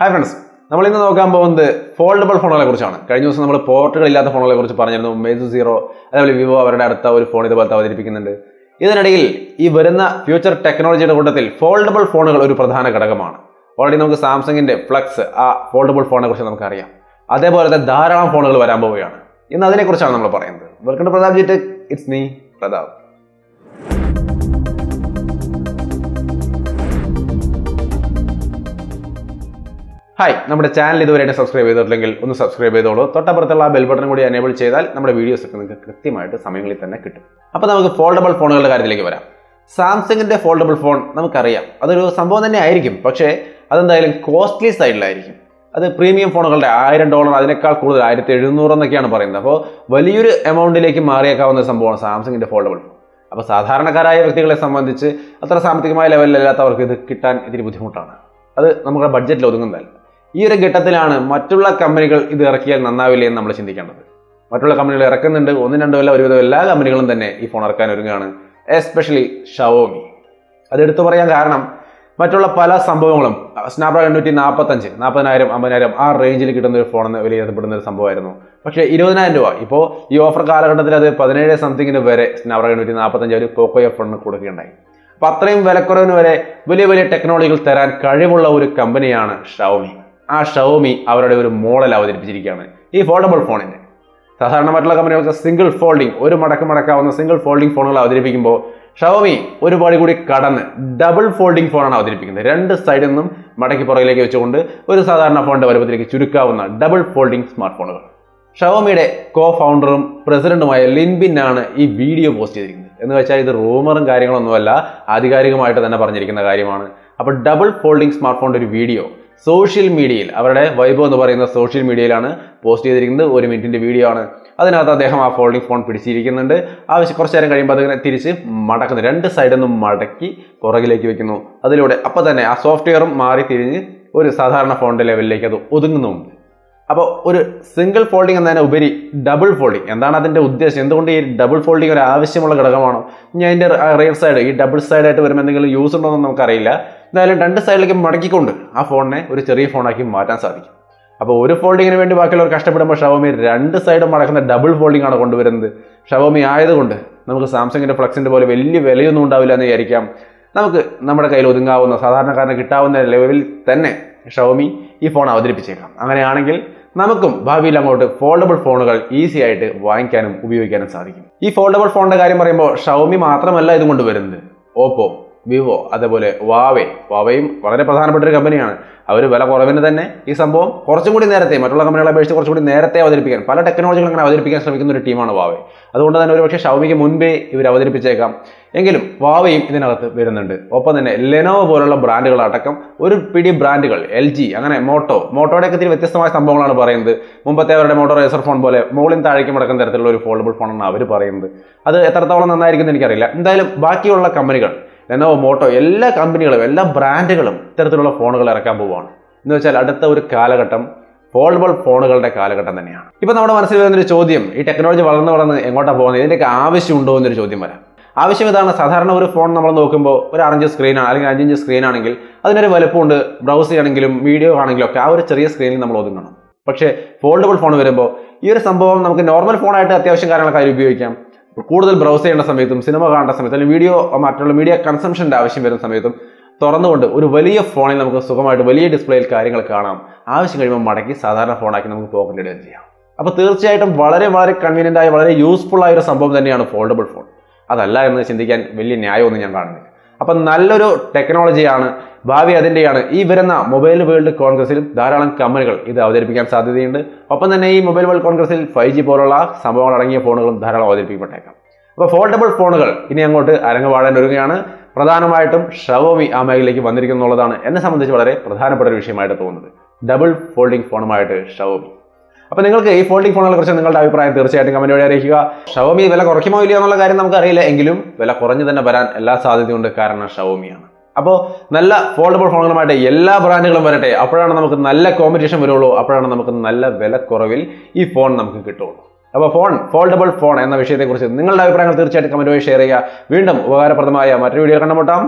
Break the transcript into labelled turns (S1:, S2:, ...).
S1: Hi friends, we will talk about foldable phones. We will talk portable phones. Meizu Zero, Vivo, a phone. This future technology foldable phones are already Samsung Flex foldable phone. That's why we have phone. Welcome to Pradap Tech. It's me, Pradap. Hi, our channel is subscribe to the subscribe to the bell button enable our videos. Now, we foldable phone. Samsung foldable phone is a costly side. That's a premium phone $1,000 amount Samsung foldable phone. Now, സാധാരണക്കാരായ വ്യക്തികളെ സംബന്ധിച്ച് അത്ര സാമ്പത്തികമായ ലെവലിൽ അല്ലാത്തവർക്ക് ഇത് കിട്ടാൻ ഇത്തിരി ബുദ്ധിമുട്ടാണ്. അത് നമ്മുടെ ബഡ്ജറ്റിൽ ഒതുങ്ങുന്നതല്ല. ഈ ഒരു ഘട്ടത്തിലാണ് മറ്റുള്ള കമ്പനികൾ ഇത് ഇറക്കിയാൽ നന്നാവില്ലേ എന്ന് നമ്മൾ ചിന്തിക്കേണ്ടത്. മറ്റുള്ള കമ്പനികൾ ഇറക്കുന്നുണ്ട്, ഒന്നും രണ്ടും അല്ല ഒരുവിധം എല്ലാ കമ്പനികളും തന്നെ ഈ ഫോൺ ഇറക്കാൻ ഒരുങ്ങുകയാണ്. Especially Xiaomi. അത് എടുത്തു പറയാൻ കാരണം മറ്റുള്ള പല സംഭവങ്ങളും സ്നാപ്ഡ്രാഗൺ 845 40,000 50,000 ആ റേഞ്ചിൽ കിട്ടുന്ന ഒരു ഫോൺ എന്ന് വിലയിരുത്തപ്പെടുന്ന ഒരു സംഭവമായിരുന്നു. പക്ഷേ 20,000 രൂപ ഇപ്പോൾ ഈ ഓഫർ കാലഘട്ടത്തിൽ അത് 17 സംതിങ്ങിന് വരെ സ്നാപ്ഡ്രാഗൺ 845 ഒരു പോക്കോ എഫ് കൊടുക്കുകയുണ്ടായി. അപ്പോൾ അത്രയും വിലക്കുറവിന് വരെ വലിയ വലിയ ടെക്നോളജികൾ തരാൻ കഴിവുള്ള ഒരു കമ്പനിയാണ് ഷവോമി. ആ ഷവോമി അവരുടെ ഒരു മോഡൽ അവതരിപ്പിച്ചിരിക്കുകയാണ് ഈ ഫോൾഡബിൾ ഫോണിന്റെ. സാധാരണ മറ്റുള്ള കമ്പനികൾക്ക് സിംഗിൾ ഫോൾഡിംഗ് ഒരു മടക്കാവുന്ന സിംഗിൾ ഫോൾഡിംഗ് ഫോണുകൾ അവതരിപ്പിക്കുമ്പോൾ ഷവോമി ഒരു പടി കൂടി കടന്ന് ഡബിൾ ഫോൾഡിംഗ് ഫോണാണ് അവതരിപ്പിക്കുന്നത്. രണ്ട് സൈഡിൽ നിന്നും മടക്കി പുറകിലേക്ക് വെച്ചുകൊണ്ട് ഒരു സാധാരണ ഫോണിന്റെ വലുപ്പത്തിലേക്ക് ചുരുക്കാവുന്ന ഡബിൾ ഫോൾഡിംഗ് സ്മാർട്ട് ഫോണുകൾ. ഷവോമിയുടെ കോ ഫൗണ്ടറും പ്രസിഡന്റുമായ ലിൻബിൻ ആണ് ഈ വീഡിയോ പോസ്റ്റ് ചെയ്തിരിക്കുന്നത്. എന്ന് വെച്ചാൽ ഇത് റൂമറും കാര്യങ്ങളൊന്നുമല്ല, ആധികാരികമായിട്ട് തന്നെ പറഞ്ഞിരിക്കുന്ന കാര്യമാണ്. അപ്പോൾ ഡബിൾ ഫോൾഡിംഗ് സ്മാർട്ട് ഫോണിന്റെ ഒരു വീഡിയോ സോഷ്യൽ മീഡിയയിൽ അവരുടെ വൈബോ എന്ന് പറയുന്ന സോഷ്യൽ മീഡിയയിലാണ് പോസ്റ്റ് ചെയ്തിരിക്കുന്നത്. 1 മിനിറ്റിന്റെ വീഡിയോ ആണ്. അതിനകത്ത് അദ്ദേഹം ആ ഫോൾഡിംഗ് ഫോൺ പിടിച്ചിരിക്കുന്നുണ്ട്. കുറച്ചു നേരം കഴിയുമ്പോൾ അതിങ്ങനെ തിരിച്ച് മടക്കുന്നു, രണ്ട് സൈഡിൽ നിന്നും മടക്കി പുറകിലേക്ക് വെക്കുന്നു. അതിലൂടെ അപ്പോൾ തന്നെ ആ സോഫ്റ്റ്വെയറും മാറി തിരിഞ്ഞ് ഒരു സാധാരണ ഫോണിന്റെ ലെവലിലേക്ക് അത് ഒതുങ്ങുന്നുണ്ട്. അപ്പോൾ ഒരു സിംഗിൾ ഫോൾഡിംഗ് എന്നതിന് ഉപരി ഡബിൾ ഫോൾഡിംഗ് എന്താണ് അതിന്റെ ഉദ്ദേശം? എന്തുകൊണ്ട് ഈ ഡബിൾ ഫോൾഡിംഗ് ഒരു ആവശ്യമുള്ള ഘടകമാണോ? ഇനി അതിന്റെ റൈറ്റ് സൈഡ് ഈ ഡബിൾ സൈഡായിട്ട് വരുമ്പോൾ എന്തെങ്കിലും യൂസ് ഉണ്ടോ എന്ന് നമുക്കറിയില്ല. എന്തായാലും രണ്ട് സൈഡിലേക്ക് മടക്കിക്കൊണ്ട് ആ ഫോണിനെ ഒരു ചെറിയ ഫോണാക്കി മാറ്റാൻ സാധിക്കും. അപ്പോൾ ഒരു ഫോൾഡിങ്ങിന് വേണ്ടി ബാക്കിയുള്ളവർ കഷ്ടപ്പെടുമ്പോൾ ഷവോമി രണ്ട് സൈഡും മടക്കുന്ന ഡബിൾ ഫോൾഡിംഗ് ആണ് കൊണ്ടുവരുന്നത്. ഷവോമി ആയതുകൊണ്ട് നമുക്ക് സാംസങ്ങിന്റെ ഫ്ലെക്സിന്റെ പോലെ വലിയ വിലയൊന്നും ഉണ്ടാവില്ല എന്ന് വിചാരിക്കാം. നമുക്ക് നമ്മുടെ കയ്യിൽ ഒതുങ്ങാവുന്ന സാധാരണക്കാരന് കിട്ടാവുന്ന ലെവലിൽ തന്നെ ഷവോമി ഈ ഫോൺ അവതരിപ്പിച്ചേക്കാം. അങ്ങനെയാണെങ്കിൽ നമുക്കും ഭാവിയിൽ അങ്ങോട്ട് ഫോൾഡബിൾ ഫോണുകൾ ഈസി ആയിട്ട് വാങ്ങിക്കാനും ഉപയോഗിക്കാനും സാധിക്കും. ഈ ഫോൾഡബിൾ ഫോണിന്റെ കാര്യം പറയുമ്പോൾ ഷവോമി മാത്രമല്ല ഇത് കൊണ്ടുവരുന്നത്. ഓപ്പോ, വിവോ, അതേപോലെ വാവയും വളരെ പ്രധാനപ്പെട്ട ഒരു കമ്പനിയാണ്. അവർ വില കുറവിന് തന്നെ ഈ സംഭവം കുറച്ചും കൂടി നേരത്തെ മറ്റുള്ള കമ്പനികളെ അപേക്ഷിച്ച് കുറച്ചുകൂടി നേരത്തെ അവതരിപ്പിക്കാൻ പല ടെക്നോളജികൾ അങ്ങനെ അവതരിപ്പിക്കാൻ ശ്രമിക്കുന്ന ഒരു ടീമാണ് വാവെ. അതുകൊണ്ട് തന്നെ ഒരുപക്ഷെ ഷവോമിക്ക് മുൻപേ ഇവർ അവതരിപ്പിച്ചേക്കാം. എങ്കിലും വാവയും ഇതിനകത്ത് വരുന്നുണ്ട്. ഒപ്പം തന്നെ ലെനോവോ പോലുള്ള ബ്രാൻഡുകൾ അടക്കം ഒരു പിടി ബ്രാൻഡുകൾ, LG, അങ്ങനെ മോട്ടോയുടെയൊക്കെ ഇത്തിരി വ്യത്യസ്തമായ സംഭവങ്ങളാണ് പറയുന്നത്. മുമ്പത്തെ അവരുടെ മോട്ടോ റേസർ ഫോൺ പോലെ മുകളിൽ താഴേക്ക് മടക്കുന്ന തരത്തിലുള്ള ഒരു ഫോൾഡബിൾ ഫോണാണ് അവർ പറയുന്നത്. അത് എത്രത്തോളം നന്നായിരിക്കും എനിക്കറിയില്ല. എന്തായാലും ബാക്കിയുള്ള കമ്പനികൾ ലെനോവോ, മോട്ടോ എല്ലാ കമ്പനികളും എല്ലാ ബ്രാൻഡുകളും ഇത്തരത്തിലുള്ള ഫോണുകൾ ഇറക്കാൻ പോവുകയാണ്. എന്ന് വെച്ചാൽ അടുത്ത ഒരു കാലഘട്ടം ഫോൾഡബിൾ ഫോണുകളുടെ കാലഘട്ടം തന്നെയാണ്. ഇപ്പൊ നമ്മുടെ മനസ്സിൽ വരുന്നൊരു ചോദ്യം, ഈ ടെക്നോളജി വളർന്ന് എങ്ങോട്ടാണ് പോകുന്നത്, ഇതിൻ്റെയൊക്കെ ആവശ്യമുണ്ടോ എന്നൊരു ചോദ്യം വരാം. ആവശ്യം ഇതാണ്. സാധാരണ ഒരു ഫോൺ നമ്മൾ നോക്കുമ്പോൾ ഒരു 6 ഇഞ്ച് സ്ക്രീനാണ് അല്ലെങ്കിൽ 5 ഇഞ്ച് സ്ക്രീൻ ആണെങ്കിൽ അതിനൊരു വലുപ്പമുണ്ട്. ബ്രൗസ് ചെയ്യണമെങ്കിലും വീഡിയോ ആണെങ്കിലും ഒക്കെ ആ ഒരു ചെറിയ സ്ക്രീനിൽ നമ്മൾ ഒതുങ്ങണം. പക്ഷേ ഫോൾഡബിൾ ഫോൺ വരുമ്പോൾ ഈ ഒരു സംഭവം നമുക്ക് നോർമൽ ഫോണായിട്ട് അത്യാവശ്യം കാര്യങ്ങളൊക്കെ അതിൽ ഉപയോഗിക്കാം. കൂടുതൽ ബ്രൗസ് ചെയ്യേണ്ട സമയത്തും സിനിമ കാണേണ്ട സമയത്തും അല്ലെങ്കിൽ മറ്റുള്ള മീഡിയ കൺസംഷൻ്റെ ആവശ്യം വരുന്ന സമയത്തും തുറന്നുകൊണ്ട് ഒരു വലിയ ഫോണിൽ നമുക്ക് സുഖമായിട്ട് വലിയ ഡിസ്പ്ലേയിൽ കാര്യങ്ങൾ കാണാം. ആവശ്യം കഴിയുമ്പോൾ മടക്കി സാധാരണ ഫോണാക്കി നമുക്ക് പോക്കറ്റ് ഇടുകയും ചെയ്യാം. അപ്പോൾ തീർച്ചയായിട്ടും വളരെ വളരെ കൺവീനിയൻ്റ് ആയ വളരെ യൂസ്ഫുൾ ആയ ഒരു സംഭവം തന്നെയാണ് ഫോൾഡബിൾ ഫോൺ. അതല്ല എന്ന് ചിന്തിക്കാൻ വലിയ ന്യായമൊന്നും ഞാൻ കാണുന്നില്ല. അപ്പം നല്ലൊരു ടെക്നോളജിയാണ്, ഭാവി അതിൻ്റെയാണ്. ഈ വരുന്ന മൊബൈൽ വേൾഡ് കോൺഗ്രസിൽ ധാരാളം കമ്പനികൾ ഇത് അവതരിപ്പിക്കാൻ സാധ്യതയുണ്ട്. ഒപ്പം തന്നെ ഈ മൊബൈൽ വേൾഡ് കോൺഗ്രസിൽ 5G പോലുള്ള സംഭവങ്ങൾ അടങ്ങിയ ഫോണുകളും ധാരാളം അവതരിപ്പിക്കപ്പെട്ടേക്കാം. അപ്പോൾ ഫോൾഡബിൾ ഫോണുകൾ ഇനി അങ്ങോട്ട് അരങ്ങുവാഴാൻ ഒരുങ്ങുകയാണ്. പ്രധാനമായിട്ടും ഷവോമി ആ മേഖലയിലേക്ക് വന്നിരിക്കുന്നുള്ളതാണ് എന്നെ സംബന്ധിച്ച് വളരെ പ്രധാനപ്പെട്ട ഒരു വിഷയമായിട്ട് തോന്നുന്നത്. ഡബിൾ ഫോൾഡിംഗ് ഫോണുമായിട്ട് ഷവോമി. അപ്പോൾ നിങ്ങൾക്ക് ഈ ഫോൾഡിംഗ് ഫോണുകളെ കുറിച്ച് നിങ്ങളുടെ അഭിപ്രായം തീർച്ചയായിട്ടും കമന്റ് വഴി അറിയിക്കുക. ഷവോമി വില കുറയ്ക്കുമോ ഇല്ലയോ എന്നുള്ള കാര്യം നമുക്കറിയില്ല, എങ്കിലും വില കുറഞ്ഞു തന്നെ വരാൻ എല്ലാ സാധ്യതയുണ്ട്. കാരണം ഷവോമിയാണ്. അപ്പോൾ നല്ല ഫോൾഡബിൾ ഫോണുകളുമായിട്ട് എല്ലാ ബ്രാൻഡുകളും വരട്ടെ. അപ്പോഴാണ് നമുക്ക് നല്ല കോമ്പറ്റീഷൻ വരുള്ളൂ. അപ്പോഴാണ് നമുക്ക് നല്ല വിലക്കുറവിൽ ഈ ഫോൺ നമുക്ക് കിട്ടുള്ളൂ. അപ്പോൾ ഫോൾഡബിൾ ഫോൺ എന്ന വിഷയത്തെക്കുറിച്ച് നിങ്ങളുടെ അഭിപ്രായങ്ങൾ തീർച്ചയായിട്ടും കമന്റ് വഴി ഷെയർ ചെയ്യുക. വീണ്ടും ഉപകാരപ്രദമായ മറ്റൊരു വീഡിയോ കണ്ടുമുട്ടാം.